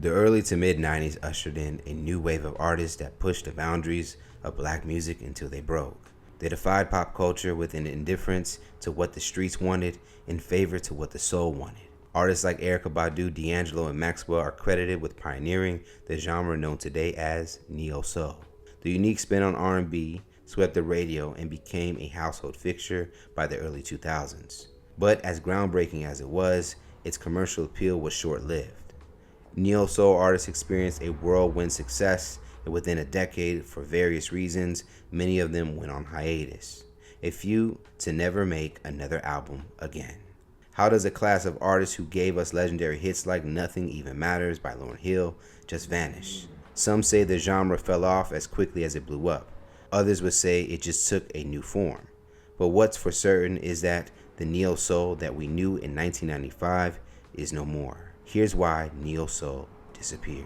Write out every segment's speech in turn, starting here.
The early to mid 90s ushered in a new wave of artists that pushed the boundaries of black music until they broke. They defied pop culture with an indifference to what the streets wanted in favor to what the soul wanted. Artists like Erykah Badu, D'Angelo, and Maxwell are credited with pioneering the genre known today as neo-soul. The unique spin on R&B swept the radio and became a household fixture by the early 2000s. But as groundbreaking as it was, its commercial appeal was short-lived. Neo-soul artists experienced a whirlwind success, and within a decade, for various reasons, many of them went on hiatus, a few to never make another album again. How does a class of artists who gave us legendary hits like Nothing Even Matters by Lauryn Hill just vanish? Some say the genre fell off as quickly as it blew up. Others would say it just took a new form. But what's for certain is that the neo-soul that we knew in 1995 is no more. Here's why neo-soul disappeared.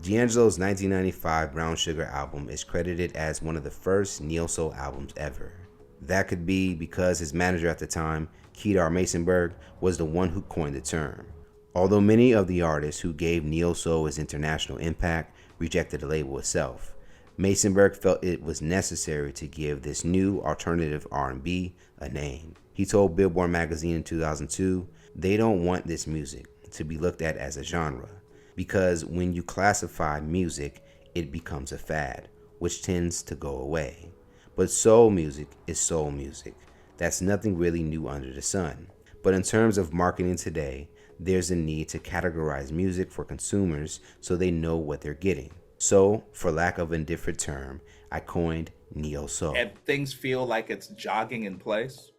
D'Angelo's 1995 Brown Sugar album is credited as one of the first neo-soul albums ever. That could be because his manager at the time, Kedar Masonberg, was the one who coined the term. Although many of the artists who gave neo-soul its international impact rejected the label itself, Masonberg felt it was necessary to give this new alternative R&B a name. He told Billboard magazine in 2002, "They don't want this music to be looked at as a genre, because when you classify music, it becomes a fad, which tends to go away. But soul music is soul music. That's nothing really new under the sun. But in terms of marketing today, there's a need to categorize music for consumers so they know what they're getting. So, for lack of a different term, I coined neo-soul." And things feel like it's jogging in place,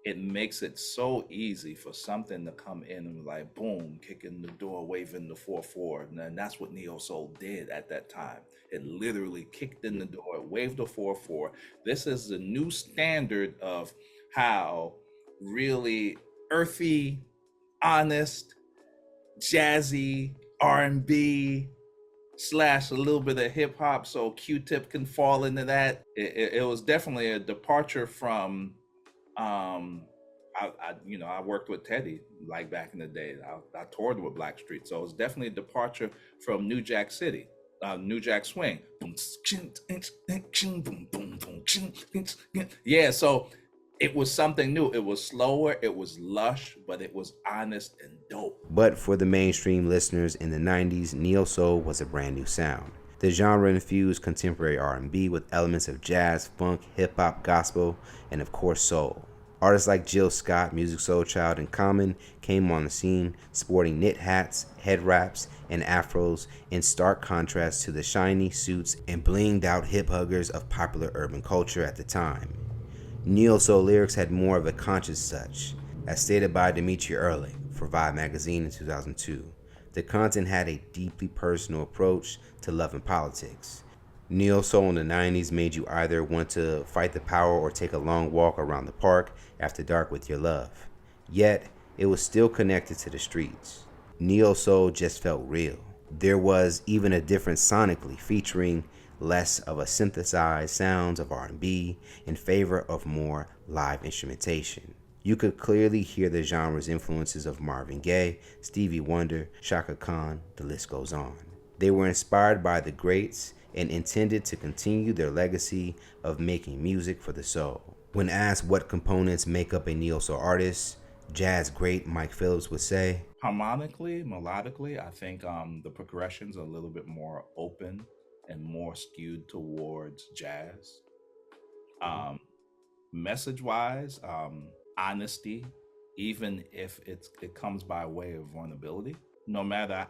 it makes it so easy for something to come in and like boom, kicking the door, waving the 4-4. And then that's what neo soul did at that time. It literally kicked in the door, waved the 4-4. This is the new standard of how really earthy, honest, jazzy R&B slash a little bit of hip hop, so Q-Tip can fall into that. It was definitely a departure from I worked with Teddy like back in the day. I toured with Blackstreet, so it was definitely a departure from New Jack City, New Jack Swing. Yeah, so it was something new. It was slower, it was lush, but it was honest and dope. But for the mainstream listeners in the 90s, neo-soul was a brand new sound. The genre infused contemporary R&B with elements of jazz, funk, hip-hop, gospel, and of course soul. Artists like Jill Scott, Musiq Soulchild, and Common came on the scene sporting knit hats, head wraps, and afros in stark contrast to the shiny suits and blinged out hip huggers of popular urban culture at the time. Neo-soul lyrics had more of a conscious touch. As stated by Dimitri Ehrlich for Vibe magazine in 2002, the content had a deeply personal approach to love and politics. Neo-soul in the 90s made you either want to fight the power or take a long walk around the park after dark with your love. Yet, it was still connected to the streets. Neo-soul just felt real. There was even a difference sonically, featuring less of a synthesized sounds of R&B in favor of more live instrumentation. You could clearly hear the genre's influences of Marvin Gaye, Stevie Wonder, Chaka Khan, the list goes on. They were inspired by the greats and intended to continue their legacy of making music for the soul. When asked what components make up a neo-soul artist, jazz great Mike Phillips would say, Harmonically, melodically, I think the progressions are a little bit more open and more skewed towards jazz. Um, Message wise, honesty, even if it comes by way of vulnerability. No matter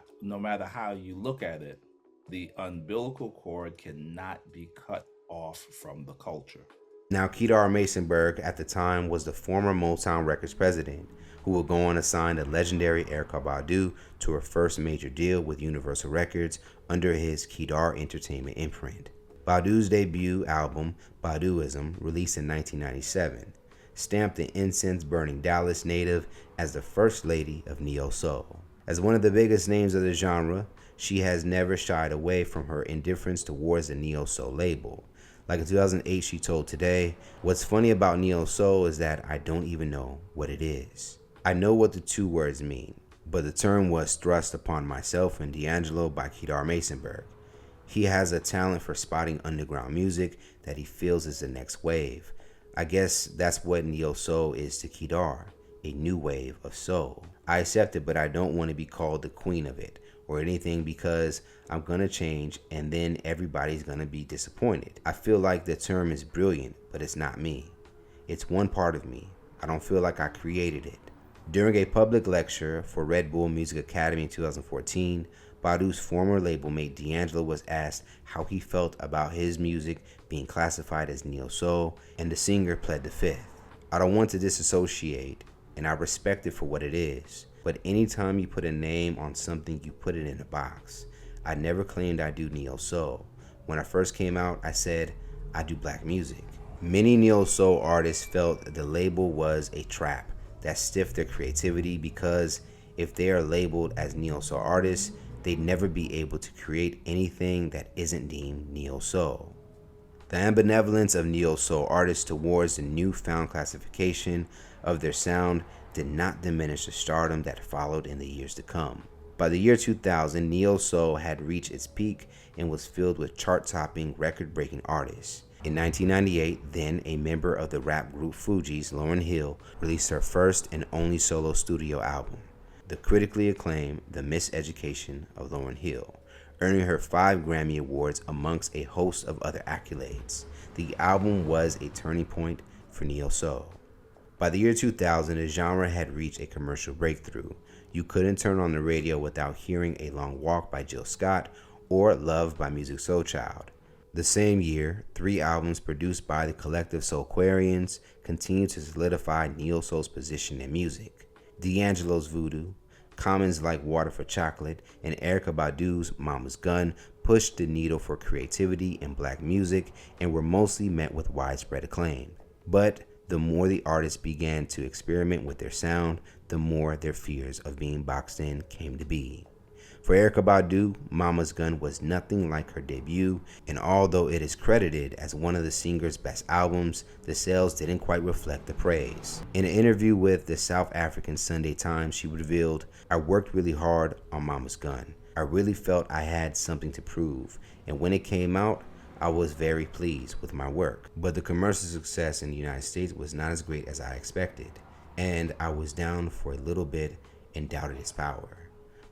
how you look at it, the umbilical cord cannot be cut off from the culture. Now, Kedar Masonberg at the time was the former Motown Records president, who would go on to sign the legendary Erykah Badu to her first major deal with Universal Records under his Kedar Entertainment imprint. Badu's debut album, Baduism, released in 1997, stamped the incense-burning Dallas native as the first lady of neo-soul. As one of the biggest names of the genre, she has never shied away from her indifference towards the neo-soul label. Like in 2008, she told Today, "What's funny about neo-soul is that I don't even know what it is. I know what the two words mean, but the term was thrust upon myself and D'Angelo by Kedar Masonberg. He has a talent for spotting underground music that he feels is the next wave. I guess that's what neo soul is to Kedar, a new wave of soul. I accept it, but I don't want to be called the queen of it or anything because I'm gonna change and then everybody's gonna be disappointed. I feel like the term is brilliant, but it's not me. It's one part of me. I don't feel like I created it. During a public lecture for Red Bull Music Academy in 2014, Badu's former label mate D'Angelo was asked how he felt about his music being classified as neo soul, and the singer pled the fifth. I don't want to disassociate, and I respect it for what it is, but anytime you put a name on something, you put it in a box. I never claimed I do neo soul. When I first came out, I said I do black music. Many neo soul artists felt the label was a trap that stiffed their creativity because if they are labeled as neo soul artists, they'd never be able to create anything that isn't deemed neo soul. The ambivalence of neo soul artists towards the newfound classification of their sound did not diminish the stardom that followed in the years to come. By the year 2000, neo soul had reached its peak and was filled with chart-topping, record-breaking artists. In 1998, then a member of the rap group Fugees, Lauryn Hill, released her first and only solo studio album, the critically acclaimed The Miseducation of Lauryn Hill, earning her 5 Grammy Awards amongst a host of other accolades. The album was a turning point for neo soul. By the year 2000, the genre had reached a commercial breakthrough. You couldn't turn on the radio without hearing A Long Walk by Jill Scott or Love by Musiq Soulchild. The same year, 3 albums produced by the collective Soulquarians continued to solidify neo soul's position in music. D'Angelo's Voodoo, Common's Like Water for Chocolate, and Erykah Badu's Mama's Gun pushed the needle for creativity in black music and were mostly met with widespread acclaim. But the more the artists began to experiment with their sound, the more their fears of being boxed in came to be. For Erykah Badu, Mama's Gun was nothing like her debut, and although it is credited as one of the singer's best albums, the sales didn't quite reflect the praise. In an interview with the South African Sunday Times, she revealed, "I worked really hard on Mama's Gun. I really felt I had something to prove, and when it came out, I was very pleased with my work. But the commercial success in the United States was not as great as I expected, and I was down for a little bit and doubted its power.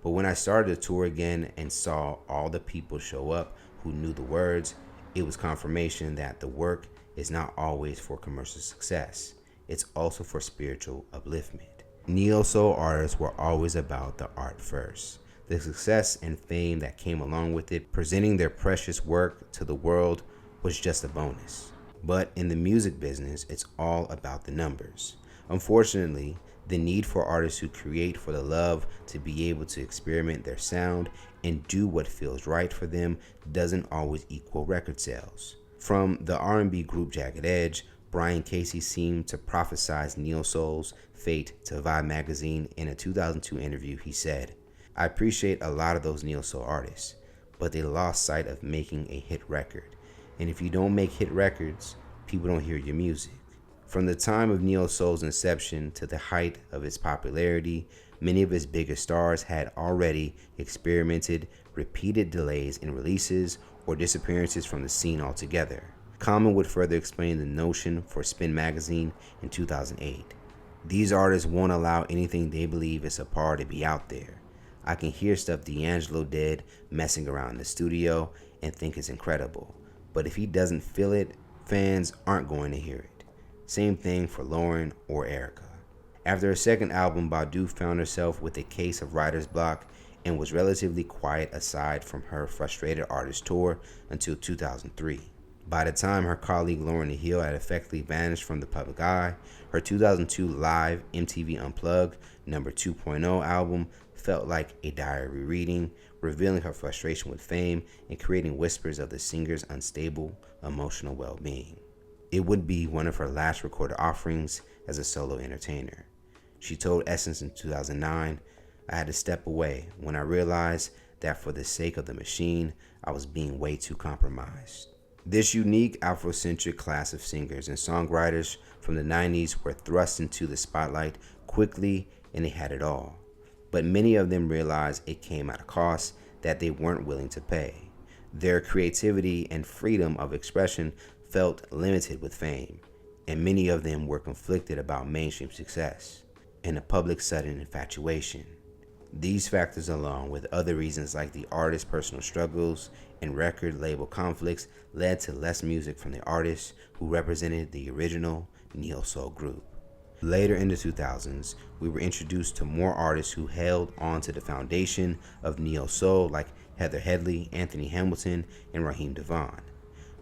But when I started to tour again and saw all the people show up who knew the words, it was confirmation that the work is not always for commercial success. It's also for spiritual upliftment." Neo soul artists were always about the art first. The success and fame that came along with it, presenting their precious work to the world, was just a bonus. But in the music business, it's all about the numbers. Unfortunately, the need for artists who create for the love to be able to experiment their sound and do what feels right for them doesn't always equal record sales. From the R&B group Jagged Edge, Brian Casey seemed to prophesize neo soul's fate to Vibe magazine. In a 2002 interview, he said, "I appreciate a lot of those neo soul artists, but they lost sight of making a hit record. And if you don't make hit records, people don't hear your music." From the time of neo soul's inception to the height of its popularity, many of its biggest stars had already experimented repeated delays in releases or disappearances from the scene altogether. Common would further explain the notion for Spin magazine in 2008. "These artists won't allow anything they believe is subpar to be out there. I can hear stuff D'Angelo did messing around in the studio and think it's incredible. But if he doesn't feel it, fans aren't going to hear it. Same thing for Lauryn or Erykah." After her second album, Badu found herself with a case of writer's block and was relatively quiet aside from her Frustrated Artist tour until 2003. By the time her colleague Lauryn Hill had effectively vanished from the public eye, her 2002 live MTV Unplugged number 2.0 album felt like a diary reading, revealing her frustration with fame and creating whispers of the singer's unstable emotional well-being. It would be one of her last recorded offerings as a solo entertainer. She told Essence in 2009, "I had to step away when I realized that for the sake of the machine, I was being way too compromised." This unique Afrocentric class of singers and songwriters from the 90s were thrust into the spotlight quickly, and they had it all. but many of them realized it came at a cost that they weren't willing to pay. Their creativity and freedom of expression felt limited with fame, and many of them were conflicted about mainstream success and a public sudden infatuation. These factors, along with other reasons like the artist's personal struggles and record label conflicts, led to less music from the artists who represented the original neo soul group. Later in the 2000s, we were introduced to more artists who held on to the foundation of neo soul, like Heather Headley, Anthony Hamilton, and Raheem DeVaughn.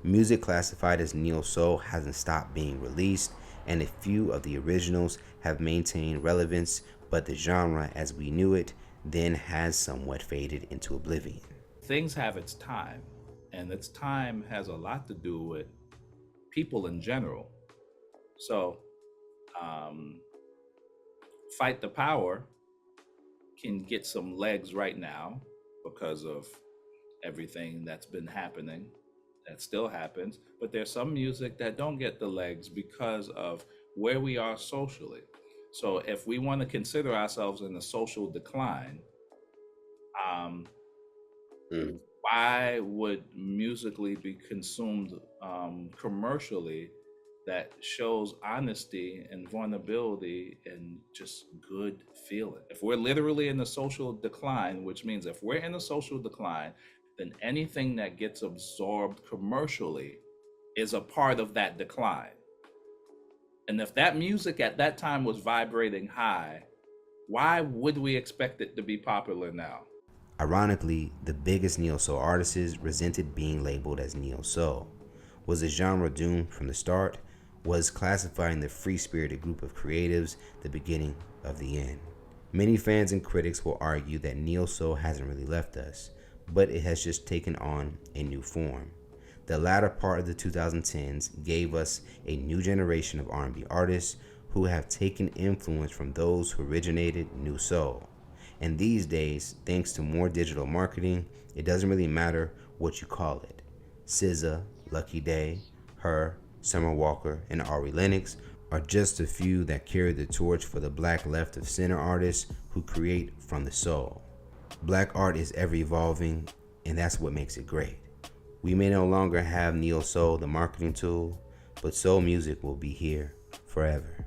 Music classified as neo soul hasn't stopped being released, and a few of the originals have maintained relevance, but the genre as we knew it then has somewhat faded into oblivion. Things have its time, and its time has a lot to do with people in general. So, um, Fight the Power can get some legs right now because of everything that's been happening, that still happens. But there's some music that don't get the legs because of where we are socially. So if we want to consider ourselves in a social decline, um, Mm. why would musically be consumed commercially that shows honesty and vulnerability and just good feeling? If we're literally in a social decline, which means if we're in a social decline, then anything that gets absorbed commercially is a part of that decline. And if that music at that time was vibrating high, why would we expect it to be popular now? Ironically, the biggest neo soul artists resented being labeled as neo soul. Was the genre doomed from the start? Was classifying the free spirited group of creatives the beginning of the end? Many fans and critics will argue that neo soul hasn't really left us, but it has just taken on a new form. The latter part of the 2010s gave us a new generation of R&B artists who have taken influence from those who originated New Soul. And these days, thanks to more digital marketing, it doesn't really matter what you call it. SZA, Lucky Day, Her, Summer Walker, and Ari Lennox are just a few that carry the torch for the black left of center artists who create from the soul. Black art is ever evolving, and that's what makes it great. We may no longer have neo soul, the marketing tool, but soul music will be here forever.